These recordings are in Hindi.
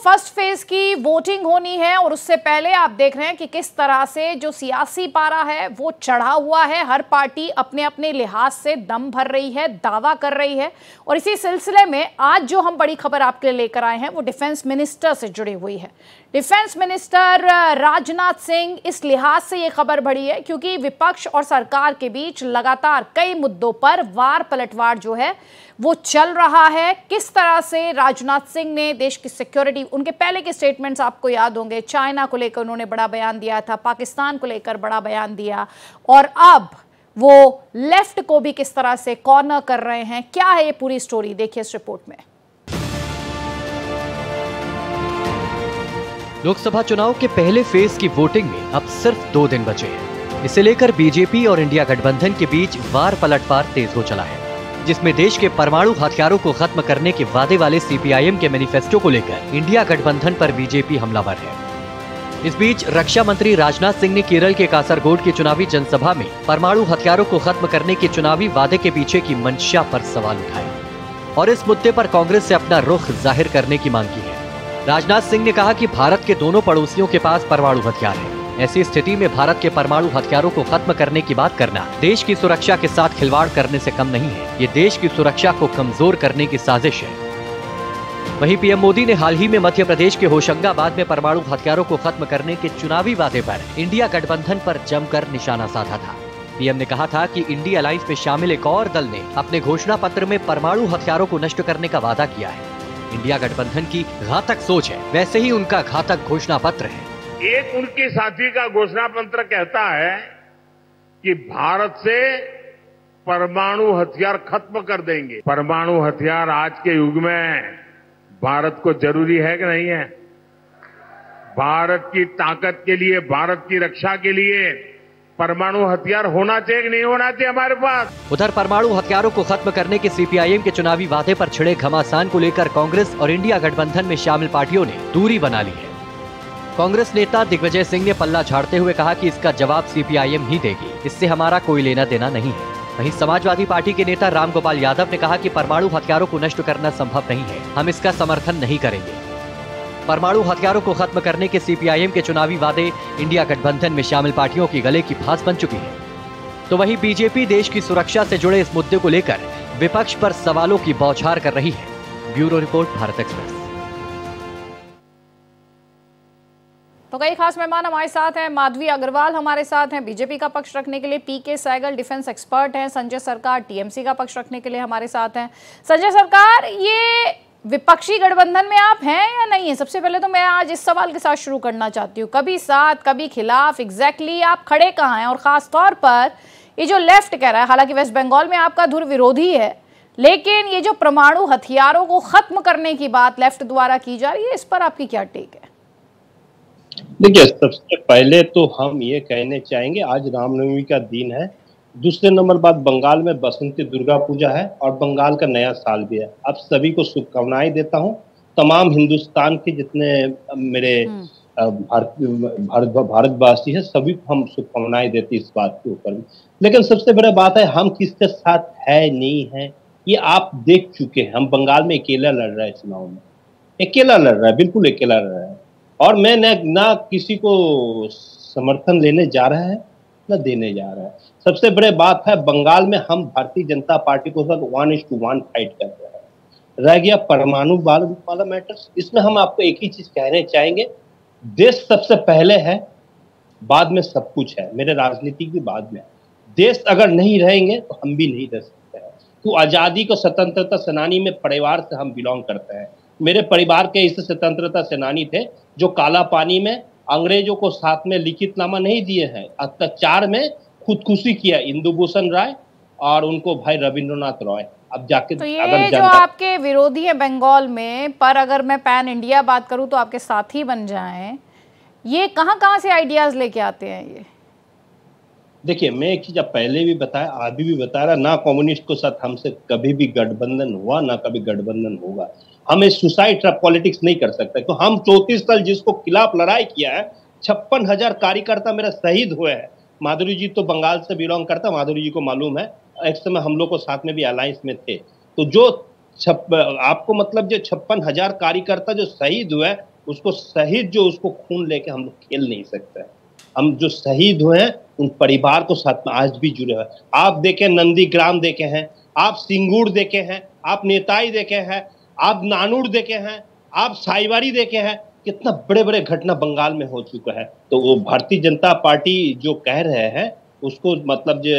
फर्स्ट फेज की वोटिंग होनी है और उससे पहले आप देख रहे हैं कि किस तरह से जो सियासी पारा है वो चढ़ा हुआ है। हर पार्टी अपने अपने लिहाज से दम भर रही है, दावा कर रही है। और इसी सिलसिले में आज जो हम बड़ी खबर आपके लिए लेकर आए हैं वो डिफेंस मिनिस्टर से जुड़ी हुई है। डिफेंस मिनिस्टर राजनाथ सिंह, इस लिहाज से ये खबर बढ़ी है क्योंकि विपक्ष और सरकार के बीच लगातार कई मुद्दों पर वार पलटवार जो है वो चल रहा है। किस तरह से राजनाथ सिंह ने देश की सिक्योरिटी, उनके पहले के स्टेटमेंट्स आपको याद होंगे, चाइना को लेकर उन्होंने बड़ा बयान दिया था, पाकिस्तान को लेकर बड़ा बयान दिया, और अब वो लेफ्ट को भी किस तरह से कॉर्नर कर रहे हैं। क्या है ये पूरी स्टोरी, देखिए इस रिपोर्ट में। लोकसभा चुनाव के पहले फेज की वोटिंग में अब सिर्फ 2 दिन बचे हैं। इसे लेकर बीजेपी और इंडिया गठबंधन के बीच वार पलटवार तेज हो चला है, जिसमें देश के परमाणु हथियारों को खत्म करने के वादे वाले सीपीआईएम के मैनिफेस्टो को लेकर इंडिया गठबंधन पर बीजेपी हमलावर है। इस बीच रक्षा मंत्री राजनाथ सिंह ने केरल के कासरगोड की चुनावी जनसभा में परमाणु हथियारों को खत्म करने के चुनावी वादे के पीछे की मंशा पर सवाल उठाए और इस मुद्दे पर कांग्रेस से अपना रुख जाहिर करने की मांग की है। राजनाथ सिंह ने कहा कि भारत के दोनों पड़ोसियों के पास परमाणु हथियार है। ऐसी स्थिति में भारत के परमाणु हथियारों को खत्म करने की बात करना देश की सुरक्षा के साथ खिलवाड़ करने से कम नहीं है, ये देश की सुरक्षा को कमजोर करने की साजिश है। वहीं पीएम मोदी ने हाल ही में मध्य प्रदेश के होशंगाबाद में परमाणु हथियारों को खत्म करने के चुनावी वादे पर इंडिया गठबंधन पर जमकर निशाना साधा था। पीएम ने कहा था कि इंडिया अलायंस में शामिल एक और दल ने अपने घोषणा पत्र में परमाणु हथियारों को नष्ट करने का वादा किया है। इंडिया गठबंधन की घातक सोच है, वैसे ही उनका घातक घोषणा पत्र है। एक उनके साथी का घोषणा पत्र कहता है कि भारत से परमाणु हथियार खत्म कर देंगे। परमाणु हथियार आज के युग में भारत को जरूरी है कि नहीं है? भारत की ताकत के लिए, भारत की रक्षा के लिए परमाणु हथियार होना चाहिए कि नहीं होना चाहिए हमारे पास? उधर परमाणु हथियारों को खत्म करने के सीपीआईएम के चुनावी वादे पर छिड़े घमासान को लेकर कांग्रेस और इंडिया गठबंधन में शामिल पार्टियों ने दूरी बना ली है। कांग्रेस नेता दिग्विजय सिंह ने पल्ला झाड़ते हुए कहा कि इसका जवाब सीपीआईएम ही देगी, इससे हमारा कोई लेना देना नहीं है। वहीं समाजवादी पार्टी के नेता रामगोपाल यादव ने कहा कि परमाणु हथियारों को नष्ट करना संभव नहीं है, हम इसका समर्थन नहीं करेंगे। परमाणु हथियारों को खत्म करने के सीपीआईएम के चुनावी वादे इंडिया गठबंधन में शामिल पार्टियों की गले की फांस बन चुकी है। तो वहीं बीजेपी देश की सुरक्षा से जुड़े इस मुद्दे को लेकर विपक्ष पर सवालों की बौछार कर रही है। Bureau report, Bharat express. तो कई खास मेहमान हमारे साथ हैं। माधवी अग्रवाल हमारे साथ हैं बीजेपी का पक्ष रखने के लिए, पीके सहगल डिफेंस एक्सपर्ट हैं, संजय सरकार टीएमसी का पक्ष रखने के लिए हमारे साथ हैं। संजय सरकार, ये विपक्षी गठबंधन में आप हैं या नहीं है? सबसे पहले तो मैं आज इस सवाल के साथ शुरू करना चाहती हूँ, कभी साथ कभी खिलाफ, एग्जैक्टली आप खड़े कहाँ हैं? और खास तौर पर ये जो लेफ्ट कह रहा है, हालांकि वेस्ट बंगाल में आपका धुर विरोधी है, लेकिन ये जो परमाणु हथियारों को खत्म करने की बात लेफ्ट द्वारा की जा रही है, इस पर आपकी क्या टेक है? देखिए, सबसे पहले तो हम ये कहने चाहेंगे आज रामनवमी का दिन है। दूसरे नंबर बात, बंगाल में बसंती दुर्गा पूजा है और बंगाल का नया साल भी है। आप सभी को शुभकामनाएं देता हूं। तमाम हिंदुस्तान के जितने मेरे भारतवासी हैं, सभी को हम शुभकामनाएं देते इस बात के ऊपर। लेकिन सबसे बड़ा बात है, हम किसके साथ है नहीं है ये आप देख चुके हैं। हम बंगाल में अकेला लड़ रहा है, चुनाव में अकेला लड़ रहा है, बिल्कुल अकेला लड़ रहा है। और मैं ना किसी को समर्थन लेने जा रहा है न देने जा रहा है। सबसे बड़े बात है, बंगाल में हम भारतीय जनता पार्टी को साथ 1:1 फाइट कर रहे हैं। रह गया परमाणु वाला मैटर्स, इसमें हम आपको एक ही चीज कहने चाहेंगे, देश सबसे पहले है, बाद में सब कुछ है। मेरे राजनीति की बाद में देश अगर नहीं रहेंगे तो हम भी नहीं रह सकते हैं। तो आजादी को स्वतंत्रता सेनानी में परिवार से हम बिलोंग करते हैं। मेरे परिवार के इस स्वतंत्रता सेनानी थे जो काला पानी में अंग्रेजों को साथ में लिखितनामा नहीं दिए हैं, अत्याचार में खुदकुशी किया इंदुभूषण राय और उनको भाई रविंद्रनाथ रॉय। अब जाके तो ये जो आपके विरोधी है बंगाल में, पर अगर मैं पैन इंडिया बात करूं तो आपके साथी बन जाएं, ये कहां से आइडियाज लेके आते हैं ये? देखिए, मैं एक चीज पहले भी बताया, अभी भी बता रहा, ना कम्युनिस्ट के साथ हमसे कभी भी गठबंधन हुआ, ना कभी गठबंधन होगा। हम इस सुसाइड पॉलिटिक्स नहीं कर सकते। तो हम 34 साल जिसको खिलाफ लड़ाई किया है, 56,000 कार्यकर्ता मेरा शहीद हुए हैं। माधुरी जी तो बंगाल से बिलोंग करता, माधुरी जी को मालूम है, एक समय हम लोग को साथ में भी अलायंस में थे। तो जो आपको मतलब जो 56,000 कार्यकर्ता जो शहीद हुए, उसको शहीद जो उसको खून लेके हम लोग खेल नहीं सकते। हम जो शहीद हुए हैं उन परिवार को साथ में आज भी जुड़े हुए। आप देखें नंदीग्राम देखे हैं, आप सिंगूर देखे हैं, आप नेताई देखे हैं, आप नानूर देखे हैं, आप साइवारी देखे हैं, कितना बड़े बड़े घटना बंगाल में हो चुका है। तो वो भारतीय जनता पार्टी जो कह रहे हैं उसको मतलब जो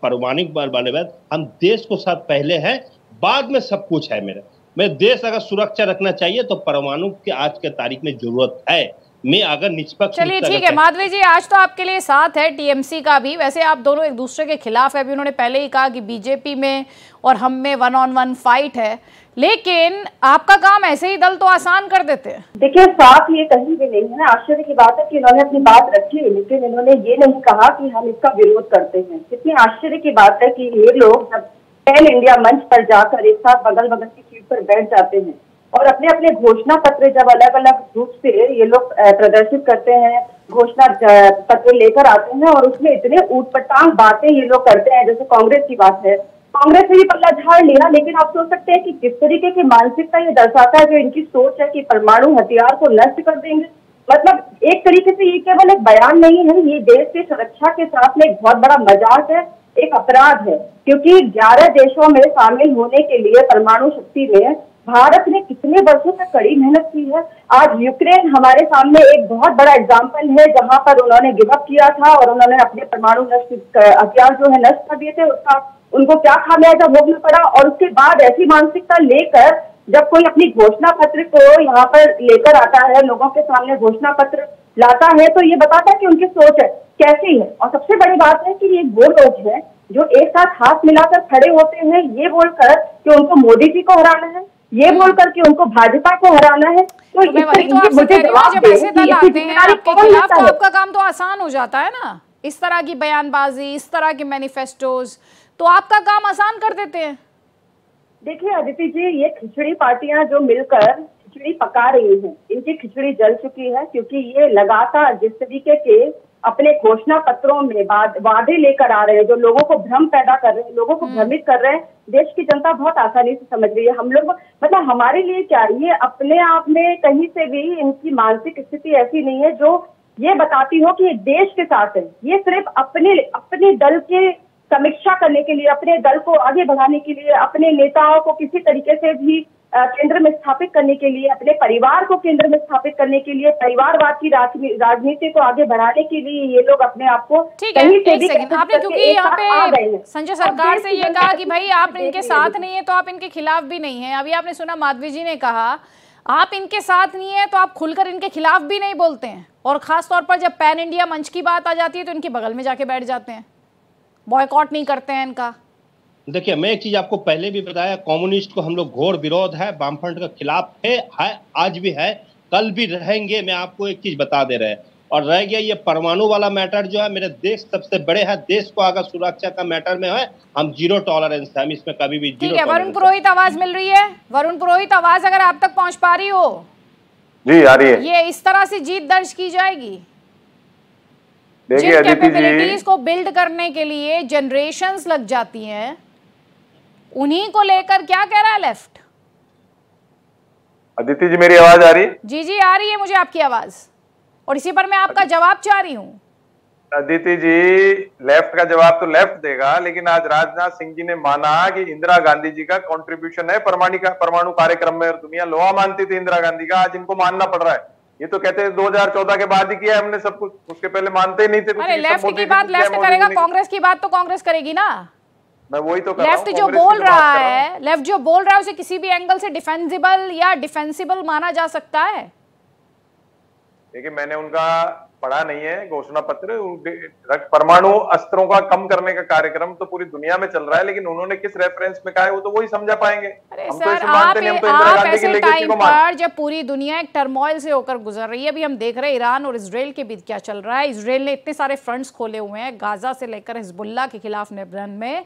परमाणु वाले बात, हम देश को साथ पहले है, बाद में सब कुछ है। मेरे देश अगर सुरक्षा रखना चाहिए तो परमाणु की आज के तारीख में जरूरत है। मैं अगर निष्पक्ष, चलिए ठीक है माधवी जी, आज तो आपके लिए साथ है टीएमसी का भी, वैसे आप दोनों एक दूसरे के खिलाफ है। अभी उन्होंने पहले ही कहा कि बीजेपी में और हम में 1-on-1 फाइट है, लेकिन आपका काम ऐसे ही दल तो आसान कर देते हैं। देखिए साफ ये कहीं भी नहीं है। आश्चर्य की बात है कि इन्होंने अपनी बात रखी, लेकिन इन्होंने ये नहीं कहा कि हम इसका विरोध करते हैं। कितनी आश्चर्य की बात है कि ये लोग जब पैन इंडिया मंच पर जाकर एक साथ बगल बगल की सीट पर बैठ जाते हैं और अपने अपने घोषणा पत्र जब अलग अलग रूप से ये लोग प्रदर्शित करते हैं, घोषणा पत्र लेकर आते हैं और उसमें इतने ऊटपटांग बातें ये लोग करते हैं। जैसे कांग्रेस की बात है, कांग्रेस ने भी पल्ला झाड़ लिया, लेकिन आप सोच सकते हैं कि किस तरीके की मानसिकता ये दर्शाता है। जो इनकी सोच है कि परमाणु हथियार को नष्ट कर देंगे, मतलब एक तरीके से ये केवल एक बयान नहीं है, ये देश की सुरक्षा के साथ में एक बहुत बड़ा मजाक है, एक अपराध है। क्योंकि 11 देशों में शामिल होने के लिए परमाणु शक्ति में भारत ने कितने वर्षों तक कड़ी मेहनत की है। आज यूक्रेन हमारे सामने एक बहुत बड़ा एग्जाम्पल है, जहां पर उन्होंने गिव अप किया था और उन्होंने अपने परमाणु हथियार जो है नष्ट कर दिए थे। उसका उनको क्या खामियाजा भोगना पड़ा। और उसके बाद ऐसी मानसिकता लेकर जब कोई अपनी घोषणा पत्र को यहाँ पर लेकर आता है, लोगों के सामने घोषणा पत्र लाता है, तो ये बताता है कि उनकी सोच है कैसी है। और सबसे बड़ी बात है कि ये वो लोग हैं जो एक साथ हाथ मिलाकर खड़े होते हैं, ये बोलकर कि उनको मोदी जी को हराना है, ये बोलकर कि उनको भाजपा को हराना है। तो जब ऐसे दल आते हैं आपके खिलाफ तो आपका काम तो आसान हो जाता है ना। इस तरह की बयानबाजी, इस तरह के मैनिफेस्टोज तो आपका काम आसान कर देते हैं। देखिए अदिति जी, ये खिचड़ी पार्टियां जो मिलकर खिचड़ी पका रही हैं, इनकी खिचड़ी जल चुकी है। क्योंकि ये लगातार जिस तरीके के अपने घोषणा पत्रों में वादे लेकर आ रहे हैं, जो लोगों को भ्रम पैदा कर रहे हैं, लोगों को भ्रमित कर रहे हैं, देश की जनता बहुत आसानी से समझ रही है। हम लोग मतलब हमारे लिए क्या, ये अपने आप में कहीं से भी इनकी मानसिक स्थिति ऐसी नहीं है जो ये बताती हो कि देश के साथ है। ये सिर्फ अपने दल के समीक्षा करने के लिए, अपने दल को आगे बढ़ाने के लिए, अपने नेताओं को किसी तरीके से भी केंद्र में स्थापित करने के लिए, अपने परिवार को केंद्र में स्थापित करने के लिए, परिवारवाद की राजनीति को आगे बढ़ाने के लिए ये लोग अपने आप को कहीं से भी आपने, क्योंकि यहाँ पे संजय सरकार से ये कहा कि भाई आप इनके साथ नहीं है तो आप इनके खिलाफ भी नहीं है। अभी आपने सुना माधवी जी ने कहा आप इनके साथ नहीं है तो आप खुलकर इनके खिलाफ भी नहीं बोलते हैं, और खास तौर पर जब पैन इंडिया मंच की बात आ जाती है तो इनके बगल में जाके बैठ जाते हैं, बॉयकॉट नहीं करते हैं इनका। देखिए मैं एक चीज आपको पहले भी बताया, कम्युनिस्ट को हम लोग घोर विरोध है, वामफ्रंट के खिलाफ है, आज भी है, कल भी रहेंगे। मैं आपको एक चीज बता दे रहे हैं। और रह गया ये परमाणु वाला मैटर जो है, मेरे देश सबसे बड़े है, देश को अगर सुरक्षा का मैटर में है हम 0 टॉलरेंस है, हम इसमें कभी भी 0 ठीक है। वरुण पुरोहित आवाज मिल रही है? वरुण पुरोहित आवाज अगर आप तक पहुंच पा रही हो? जी आ रही है। ये इस तरह से जीत दर्ज की जाएगी? देखिए जिन कैपेबिलिटीज को बिल्ड करने के लिए जनरेशंस लग जाती हैं, उन्हीं को लेकर क्या कह रहा है लेफ्ट? अदिति जी मेरी आवाज आ रही है? जी जी आ रही है मुझे आपकी आवाज, और इसी पर मैं आपका जवाब चाह रही हूँ। अदिति जी लेफ्ट का जवाब तो लेफ्ट देगा, लेकिन आज राजनाथ सिंह जी ने माना कि इंदिरा गांधी जी का कंट्रीब्यूशन है परमाणु कार्यक्रम में, और दुनिया लोहा मानती थी इंदिरा गांधी का, आज इनको मानना पड़ रहा है। ये तो कहते हैं 2014 के बाद ही किया हमने सब कुछ, उसके पहले मानते ही नहीं थे। अरे लेफ्ट की बात लेफ्ट करेगा, कांग्रेस की बात तो कांग्रेस करेगी ना। मैं वही तो लेफ्ट जो बोल रहा है, लेफ्ट जो बोल रहा है उसे किसी भी एंगल से डिफेंसिबल या डिफेंसिबल माना जा सकता है। देखिए मैंने उनका पढ़ा नहीं है घोषणा पत्र, परमाणु अस्त्रों का कम करने का कार्यक्रम तो पूरी दुनिया में चल रहा है, लेकिन उन्होंने किस रेफरेंस में कहा है वो तो वही समझा पाएंगे। हम तो मानते नहीं, हम तो इंदिरा गांधी की लेगेसी को मानते। जब पूरी दुनिया एक टर्मोइल से होकर गुजर रही है, अभी हम देख रहे हैं ईरान और इजराइल के बीच क्या चल रहा है। इजराइल ने इतने सारे फ्रंट्स खोले हुए हैं, गाजा से लेकर हिजबुल्लाह के खिलाफ लेबनान में।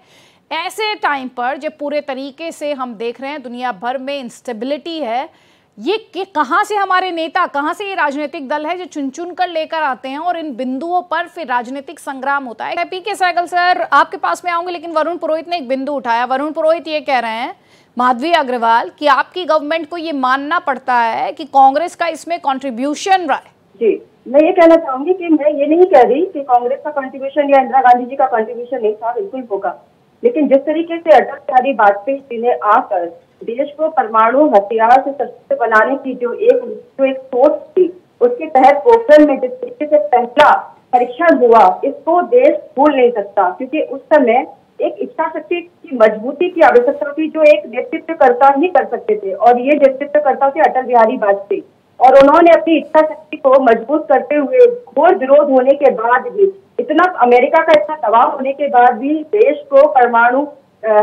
ऐसे टाइम पर जब पूरे तरीके से हम देख रहे हैं दुनिया भर में इंस्टेबिलिटी है, ये कि कहाँ से हमारे नेता, कहाँ से ये राजनीतिक दल है जो चुन चुन कर लेकर आते हैं और इन बिंदुओं पर फिर राजनीतिक संग्राम होता है। पीके सहगल सर, आपके पास में आऊंगे, लेकिन वरुण पुरोहित ने एक बिंदु उठाया। वरुण पुरोहित ये कह रहे हैं, माधवी अग्रवाल, कि आपकी गवर्नमेंट को ये मानना पड़ता है कि कांग्रेस का इसमें कंट्रीब्यूशन रहा है। जी, मैं ये कहना चाहूंगी कि मैं ये नहीं कह रही कि कांग्रेस का कंट्रीब्यूशन या इंदिरा गांधी जी का कंट्रीब्यूशन नहीं था, बिल्कुल होगा, लेकिन जिस तरीके से अटल बिहारी वाजपेयी जी ने आकर देश को परमाणु हथियार से सशक्त बनाने की जो एक सोच थी, उसके तहत पोखरण में जिस तरीके से पहला परीक्षण हुआ, इसको देश भूल नहीं सकता, क्योंकि उस समय एक इच्छा शक्ति की मजबूती की आवश्यकता थी जो एक नेतृत्वकर्ता ही कर सकते थे, और ये नेतृत्वकर्ता थे अटल बिहारी वाजपेयी। और उन्होंने अपनी इच्छा शक्ति को मजबूत करते हुए घोर विरोध होने के बाद भी, इतना अमेरिका का इतना दबाव होने के बाद भी देश को परमाणु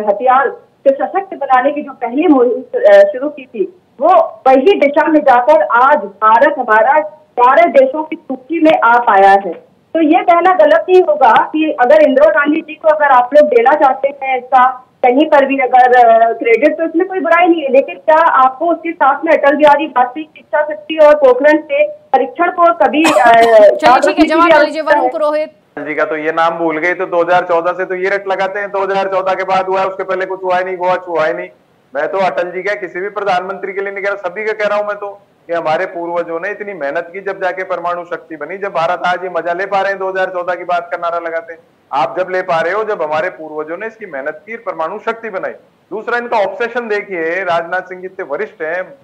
हथियार से सशक्त बनाने की जो पहली मुहिम शुरू की थी, वो वही दिशा में जाकर आज भारत हमारा 12 देशों की सूची में आ पाया है। तो ये कहना गलत नहीं होगा कि अगर इंदिरा गांधी जी को अगर आप लोग देना चाहते हैं इसका कहीं पर भी अगर क्रेडिट, तो इसमें कोई बुराई नहीं है, लेकिन क्या आपको उसके साथ में अटल बिहारी वाजपेयी की इच्छा शक्ति और पोखरण से परीक्षण को कभी जवाब लीजिए वरुण पुरोहित जी का। तो ये नाम भूल गए, तो 2014 से तो ये रट लगाते हैं 2014 के बाद हुआ है, उसके पहले कुछ हुआ ही नहीं, हुआ ही नहीं। मैं तो अटल जी का किसी भी प्रधानमंत्री के लिए नहीं कह रहा, सभी का कह रहा हूं मैं तो, कि हमारे पूर्वजों ने इतनी मेहनत की, जब जाके परमाणु शक्ति बनी। जब भारत आज ये मजा ले पा रहे हैं 2014 की बात का नारा लगाते हैं, आप जब ले पा रहे हो जब हमारे पूर्वजों ने इसकी मेहनत की, परमाणु शक्ति बनाई। दूसरा, इनका ऑब्सेशन देखिए, राजनाथ सिंह इतने वरिष्ठ हैं,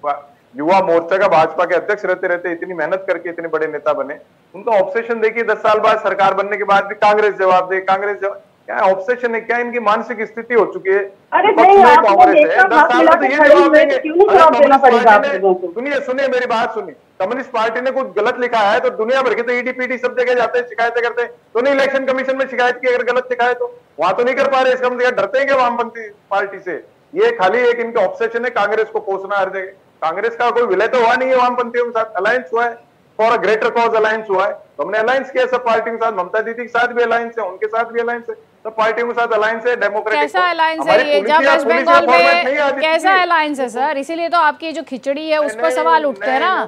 युवा मोर्चा का भाजपा के अध्यक्ष रहते रहते इतनी मेहनत करके इतने बड़े नेता बने, उनका ऑब्सेशन देखिए 10 साल बाद सरकार बनने के बाद भी कांग्रेस जवाब दे, कांग्रेस जवाब, क्या ऑब्सेशन है, क्या इनकी मानसिक स्थिति हो चुकी है? अरे नहीं, कांग्रेस है 10 साल में तो ये जवाब देंगे। सुनिए मेरी बात सुनिए, कम्युनिस्ट पार्टी ने कुछ गलत लिखा है तो दुनिया भर के तो ईडी पीडी सब जगह जाते हैं, शिकायतें करते हैं, तो नहीं इलेक्शन कमीशन में शिकायत की, अगर गलत लिखा है तो वहां तो नहीं कर पा रहे, इसका मतलब डरते हैं क्या वामपंथी पार्टी से? ये खाली एक इनका ऑब्सेशन है कांग्रेस को कोसना हर जगह। कांग्रेस का कोई विलय तो हुआ नहीं है वामपंथियों के साथ, अलायंस हुआ है, for a greater cause alliance हुआ है, तो हमने अलायंस किया सब पार्टियों के साथ, ममता दीदी के साथ भी अलायंस है, उनके साथ भी अलायंस है, सब पार्टियों के साथ अलायंस है। डेमोक्रेटिक कैसा अलायंस है ये? जब वेस्ट बंगाल में कैसा अलायंस है सर? इसीलिए तो आपकी जो खिचड़ी है उस पर सवाल उठते हैं ना।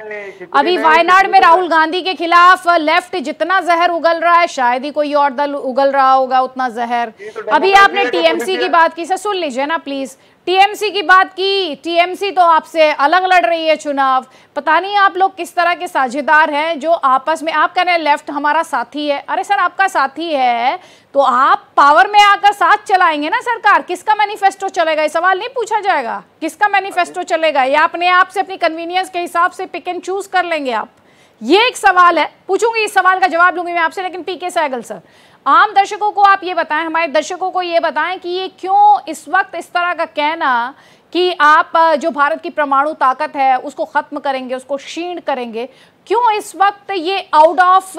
अभी वायनाड में राहुल गांधी के खिलाफ लेफ्ट जितना जहर उगल रहा है, शायद ही कोई और दल उगल रहा होगा उतना जहर। अभी आपने टीएमसी की बात की, सर सुन लीजिए ना प्लीज, टीएमसी की बात की, टीएमसी तो आपसे अलग लड़ रही है चुनाव। पता नहीं आप लोग किस तरह के साझेदार हैं जो आपस में, आप कह रहे हैं लेफ्ट हमारा साथी है, अरे सर आपका साथी है तो आप पावर में आकर साथ चलाएंगे ना सरकार। किसका मैनिफेस्टो चलेगा, ये सवाल नहीं पूछा जाएगा, किसका मैनिफेस्टो चलेगा, या अपने आप से अपनी कन्वीनियंस के हिसाब से पिक एंड चूज कर लेंगे आप? ये एक सवाल है, पूछूंगी, इस सवाल का जवाब लूंगी मैं आपसे। लेकिन पीके सहगल सर, आम दर्शकों को आप ये बताएं, हमारे दर्शकों को ये बताएं कि ये क्यों इस वक्त इस तरह का कहना कि आप जो भारत की परमाणु ताकत है उसको खत्म करेंगे, उसको क्षीण करेंगे, क्यों इस वक्त ये आउट ऑफ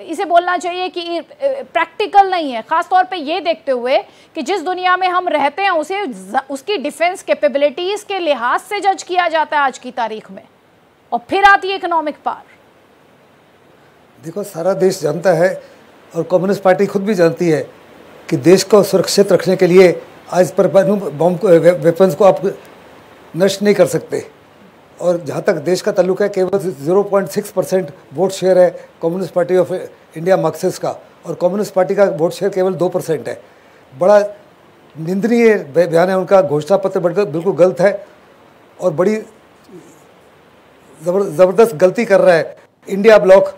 इसे बोलना चाहिए कि प्रैक्टिकल नहीं है, खासतौर पे ये देखते हुए कि जिस दुनिया में हम रहते हैं उसे उसकी डिफेंस कैपेबिलिटीज के लिहाज से जज किया जाता है आज की तारीख में, और फिर आती है इकोनॉमिक पावर। देखो, सारा देश जानता है और कम्युनिस्ट पार्टी खुद भी जानती है कि देश को सुरक्षित रखने के लिए आज परमाणु बम वेपन्स को आप नष्ट नहीं कर सकते। और जहाँ तक देश का ताल्लुक है, केवल 0.6% वोट शेयर है communist party of India Marxist का, और कम्युनिस्ट पार्टी का वोट शेयर केवल 2% है। बड़ा निंदनीय बयान है उनका, घोषणा पत्र बिल्कुल गलत है और बड़ी ज़बरदस्त गलती कर रहा है इंडिया ब्लॉक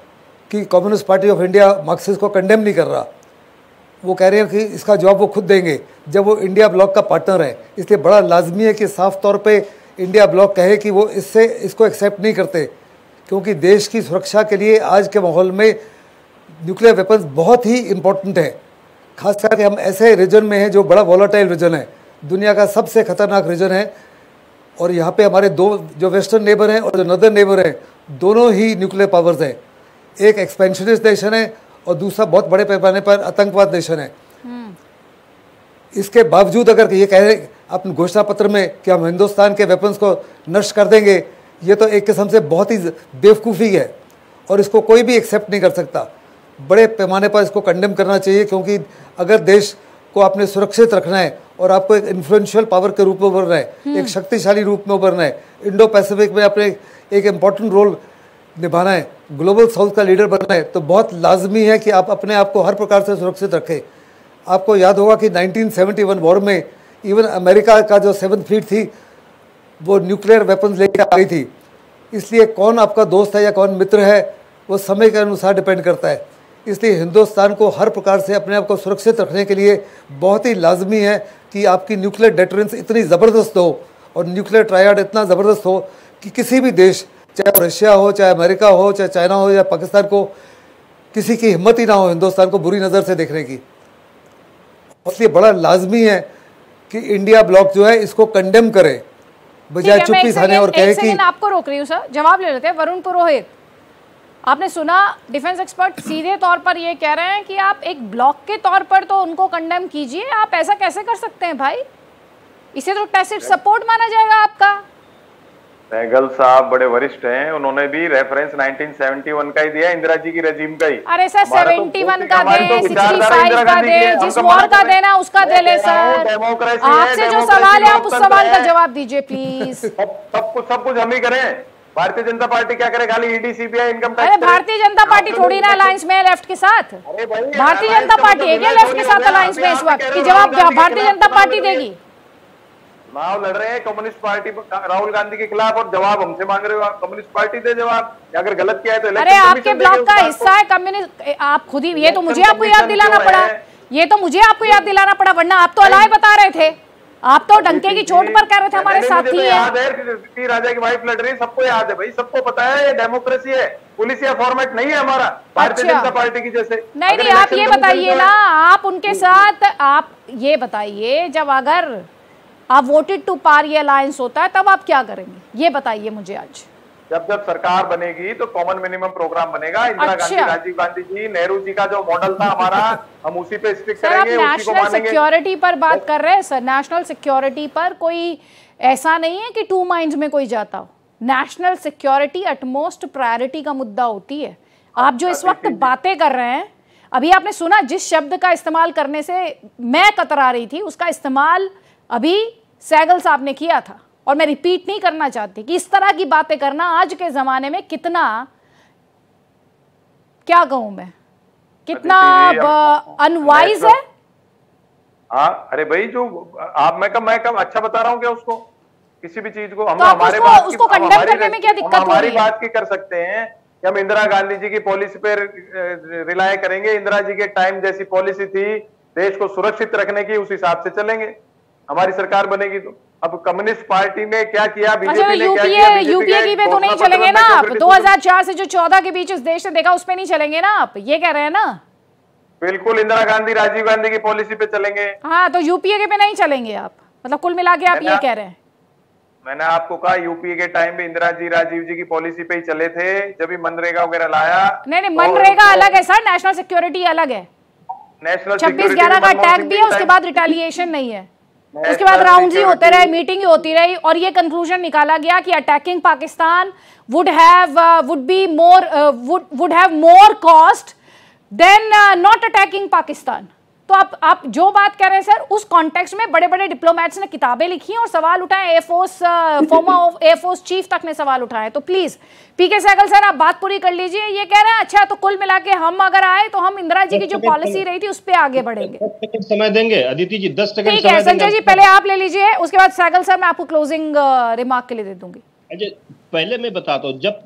कि communist party of India Marxist को कंडेम नहीं कर रहा। वो कह रहे हैं कि इसका जवाब वो खुद देंगे जब वो इंडिया ब्लॉक का पार्टनर है। इसलिए बड़ा लाजमी है कि साफ तौर पे इंडिया ब्लॉक कहे कि वो इसको एक्सेप्ट नहीं करते, क्योंकि देश की सुरक्षा के लिए आज के माहौल में न्यूक्लियर वेपन्स बहुत ही इम्पोर्टेंट है। खास करके हम ऐसे रीजन में हैं जो बड़ा वॉलेटाइल रीजन है, दुनिया का सबसे खतरनाक रीजन है, और यहाँ पे हमारे दो जो वेस्टर्न नेबर हैं और जो नदर्न नेबर हैं, दोनों ही न्यूक्लियर पावर्स हैं। एक एक्सपेंशनिस्ट नेशन है और दूसरा बहुत बड़े पैमाने पर आतंकवाद नेशन है। इसके बावजूद अगर ये कह रहे अपने घोषणा पत्र में कि हम हिंदुस्तान के वेपन्स को नष्ट कर देंगे, ये तो एक किस्म से बहुत ही बेवकूफ़ी है और इसको कोई भी एक्सेप्ट नहीं कर सकता। बड़े पैमाने पर इसको कंडेम करना चाहिए, क्योंकि अगर देश को आपने सुरक्षित रखना है और आपको एक इन्फ्लुएंशियल पावर के रूप में उभरना है, एक शक्तिशाली रूप में उभरना है, इंडो पैसिफिक में अपने एक इम्पॉर्टेंट रोल निभाना है, ग्लोबल साउथ का लीडर बनना है, तो बहुत लाजमी है कि आप अपने आप को हर प्रकार से सुरक्षित रखें। आपको याद होगा कि 1971 वॉर में इवन अमेरिका का जो 7th फ्लीट थी वो न्यूक्लियर वेपन्स लेकर आ गई थी। इसलिए कौन आपका दोस्त है या कौन मित्र है वो समय के अनुसार डिपेंड करता है। इसलिए हिंदुस्तान को हर प्रकार से अपने आप को सुरक्षित रखने के लिए बहुत ही लाजमी है कि आपकी न्यूक्लियर डेटरेंस इतनी ज़बरदस्त हो और न्यूक्लियर ट्रायड इतना ज़बरदस्त हो कि किसी भी देश, चाहे रशिया हो, चाहे अमेरिका हो, चाहे चाइना हो या पाकिस्तान को, किसी की हिम्मत ही ना हो हिंदुस्तान को बुरी नज़र से देखने की। इसलिए बड़ा लाजमी है कि इंडिया ब्लॉक जो है इसको कंडेम करे, बजाय चुप्पी खाने और कहे कि आपको रोक रही हूँ सर, जवाब ले लेते हैं। वरुण पुरोहित, आपने सुना डिफेंस एक्सपर्ट सीधे तौर पर ये कह रहे हैं कि आप एक ब्लॉक के तौर पर तो उनको कंडेम कीजिए, आप ऐसा कैसे कर सकते हैं भाई? इसे तो टैसिट सपोर्ट माना जाएगा आपका। सहगल साहब बड़े वरिष्ठ हैं, उन्होंने भी रेफरेंस 1971 का ही दिया, इंदिरा जी की रेजिम का ही। अरे सर 71 का दे, 65 का दे, जिस वॉर का देना उसका दे ले सर। आपसे जो सवाल है आप उस सवाल का जवाब दीजिए प्लीज। सब कुछ हम ही करें। भारतीय जनता पार्टी क्या करे? खाली ईडी, सीबीआई, इनकम टैक्स। अरे भारतीय जनता पार्टी थोड़ी ना अलायंस में है लेफ्ट के साथ। भारतीय जनता पार्टी है क्या लेफ्ट के साथ अलायंस में इस वक्त? कि जवाब भारतीय जनता पार्टी देगी। चुनाव लड़ रहे हैं कम्युनिस्ट पार्टी राहुल गांधी के खिलाफ और जवाब हमसे मांग रहे हो। कम्युनिस्ट पार्टी दे जवाब, अगर गलत किया है तो। अरे आपके ब्लॉक का हिस्सा है कम्युनिस्ट, आप खुद ही, ये तो मुझे आपको याद दिलाना पड़ा, ये तो मुझे आपको याद दिलाना पड़ा, वरना आप तो अलाय बता रहे थे, आप तो डंके की चोट पर कह रहे थे हमारे साथी है। याद है राजा की वाइफ लड़ रही, सबको याद है भाई, सबको पता है। ये डेमोक्रेसी है, पुलिस या फॉर्मेट नहीं है हमारा भारतीय जनता पार्टी की जैसे। नहीं, आप ये बताइए ना, आप उनके साथ, आप ये बताइए जब अगर आप वोटेड टू पार ये अलायंस होता है तब आप क्या करेंगे, ये बताइए मुझे आज। जब सरकार बनेगी तो कॉमन मिनिमम प्रोग्राम बनेगा। इंदिरा गांधी, राजीव गांधी जी, नेहरू जी का जो मॉडल था हमारा, हम उसी पे स्टिक करेंगे, उसी को मानेंगे। सिक्योरिटी पर बात कर रहे हैं सर, नेशनल सिक्योरिटी पर कोई ऐसा नहीं है कि टू माइंड्स में कोई जाता हो। नेशनल सिक्योरिटी अटमोस्ट प्रायोरिटी का मुद्दा होती है। आप जो इस वक्त बातें कर रहे हैं, अभी आपने सुना जिस शब्द का इस्तेमाल करने से मैं कतरा रही थी, उसका इस्तेमाल अभी सहगल साहब ने किया था, और मैं रिपीट नहीं करना चाहती कि इस तरह की बातें करना आज के जमाने में कितना, क्या कहूं मैं, कितना अनवाइज है। हाँ, अरे भाई जो मैं कब अच्छा बता रहा हूँ क्या उसको, किसी भी चीज को हम तो हमारे उसको कंडेम करने में क्या दिक्कत हो रही है? हमारी बात की कर सकते हैं कि हम इंदिरा गांधी जी की पॉलिसी पे रिलाय करेंगे। इंदिरा जी के टाइम जैसी पॉलिसी थी देश को सुरक्षित रखने की, उस हिसाब से चलेंगे। हमारी सरकार बनेगी तो। अब कम्युनिस्ट पार्टी ने क्या किया, बीजेपी ने क्या किया? यूपीए की पे तो नहीं चलेंगे ना आप? 2004 से जो 14 के बीच इस देश ने देखा उस पे नहीं चलेंगे ना आप, ये कह रहे हैं ना? बिल्कुल, इंदिरा गांधी, राजीव गांधी की पॉलिसी पे चलेंगे। हाँ, तो यूपीए के पे नहीं चलेंगे आप, मतलब कुल मिला के आप ये कह रहे हैं? मैंने आपको कहा यूपीए के टाइम में इंदिरा जी, राजीव जी की पॉलिसी पे ही चले थे, जब भी मनरेगा वगैरह लाया। नहीं, मनरेगा अलग है सर, नेशनल सिक्योरिटी अलग है। नेशनल 26/11 का अटैक भी है, उसके बाद रिटेलिएशन नहीं है, उसके बाद राउंड ही होते रहे, मीटिंग ही होती रही, और ये कंक्लूजन निकाला गया कि attacking Pakistan would have more cost than not attacking Pakistan. तो आप जो बात कह रहे हैं सर, उस कॉन्टेक्स्ट में बड़े बड़े डिप्लोमेट्स ने किताबें लिखी हैं और सवाल उठाए, फॉर्मर एयरफोर्स चीफ तक ने सवाल उठाए। तो प्लीज पीके सहगल सर आप बात पूरी कर लीजिए। ये कह रहे हैं अच्छा तो कुल मिला के हम अगर आए तो हम इंदिरा जी की जो पॉलिसी रही थी उस पर आगे बढ़ेंगे। समय देंगे अदिति जी, 10 सेकंड ठीक है संजय जी, पहले आप ले लीजिए, उसके बाद सहगल सर मैं आपको क्लोजिंग रिमार्क के लिए दे दूंगी। पहले मैं बताता हूँ, जब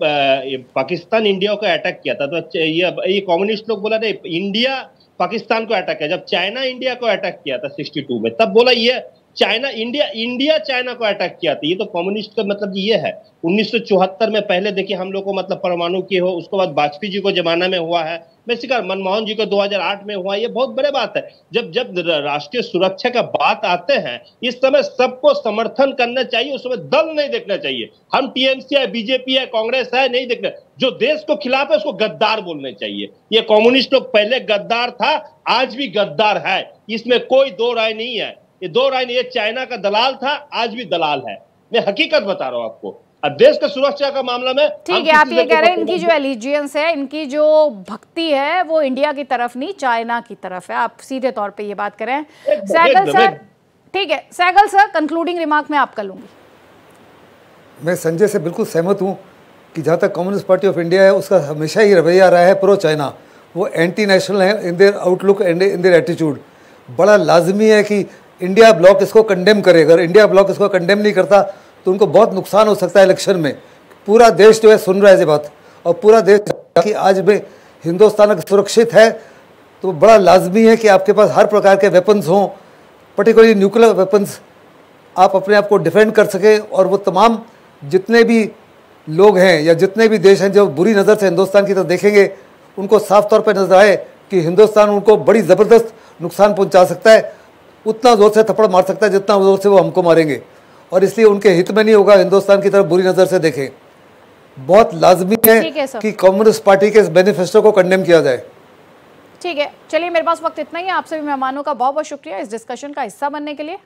पाकिस्तान इंडिया को अटैक किया था तो ये कम्युनिस्ट लोग बोला नहीं इंडिया पाकिस्तान को अटैक किया। जब चाइना इंडिया को अटैक किया था 62 में, तब बोला ये चाइना इंडिया चाइना को अटैक किया था। ये तो कम्युनिस्ट का मतलब ये है। 1974 में पहले देखिए हम लोग को मतलब परमाणु की हो, उसके बाद वाजपेयी जी को जमाना में हुआ है, बेसिकली मनमोहन जी को 2008 में हुआ। ये बहुत बड़े बात है। जब राष्ट्रीय सुरक्षा का बात आते हैं, इस समय सबको समर्थन करना चाहिए, उस समय दल नहीं देखना चाहिए। हम टीएमसी है, बीजेपी है, कांग्रेस है, नहीं देखना। जो देश को खिलाफ है उसको गद्दार बोलना चाहिए। ये कम्युनिस्ट लोग पहले गद्दार था, आज भी गद्दार है, इसमें कोई दो राय नहीं है। ये दो राय नहीं, ये चाइना का दलाल था, आज भी दलाल है। मैं हकीकत बता रहा हूं आपको। और देश की सुरक्षा का मामला में ठीक है, आप ये कह रहे हैं इनकी जो एलिजियंस है, इनकी जो भक्ति है वो इंडिया की तरफ नहीं चाइना की तरफ है, आप सीधे तौर पे ये बात करें। सहगल सर, ठीक है सहगल सर, कंक्लूडिंग रिमार्क मैं आपका लूंगी। मैं संजय से बिल्कुल सहमत हूँ कि जहाँ तक कम्युनिस्ट पार्टी ऑफ इंडिया है उसका हमेशा ही रवैया रहा है प्रो चाइना, वो एंटी नेशनल है in their outlook and in their attitude. बड़ा लाजमी है कि इंडिया ब्लॉक इसको कंडेम करे, अगर इंडिया ब्लॉक इसको कंडेम नहीं करता तो उनको बहुत नुकसान हो सकता है इलेक्शन में। पूरा देश जो है सुन रहा है ये बात, और पूरा देश कि आज में हिंदुस्तान सुरक्षित है, तो बड़ा लाजमी है कि आपके पास हर प्रकार के वेपन्स हों, पर्टिकुलरली न्यूक्लियर वेपन्स, आप अपने आप को डिफेंड कर सकें। और वो तमाम जितने भी लोग हैं या जितने भी देश हैं जो बुरी नज़र से हिंदुस्तान की तरफ देखेंगे, उनको साफ तौर पर नजर आए कि हिंदुस्तान उनको बड़ी ज़बरदस्त नुकसान पहुंचा सकता है, उतना ज़ोर से थप्पड़ मार सकता है जितना ज़ोर से वो हमको मारेंगे, और इसलिए उनके हित में नहीं होगा हिंदुस्तान की तरफ बुरी नज़र से देखें। बहुत लाजमी है कि कम्युनिस्ट पार्टी के इस मैनिफेस्टो को कंडेम किया जाए। ठीक है, चलिए मेरे पास वक्त इतना ही है। आप सभी मेहमानों का बहुत बहुत शुक्रिया इस डिस्कशन का हिस्सा बनने के लिए।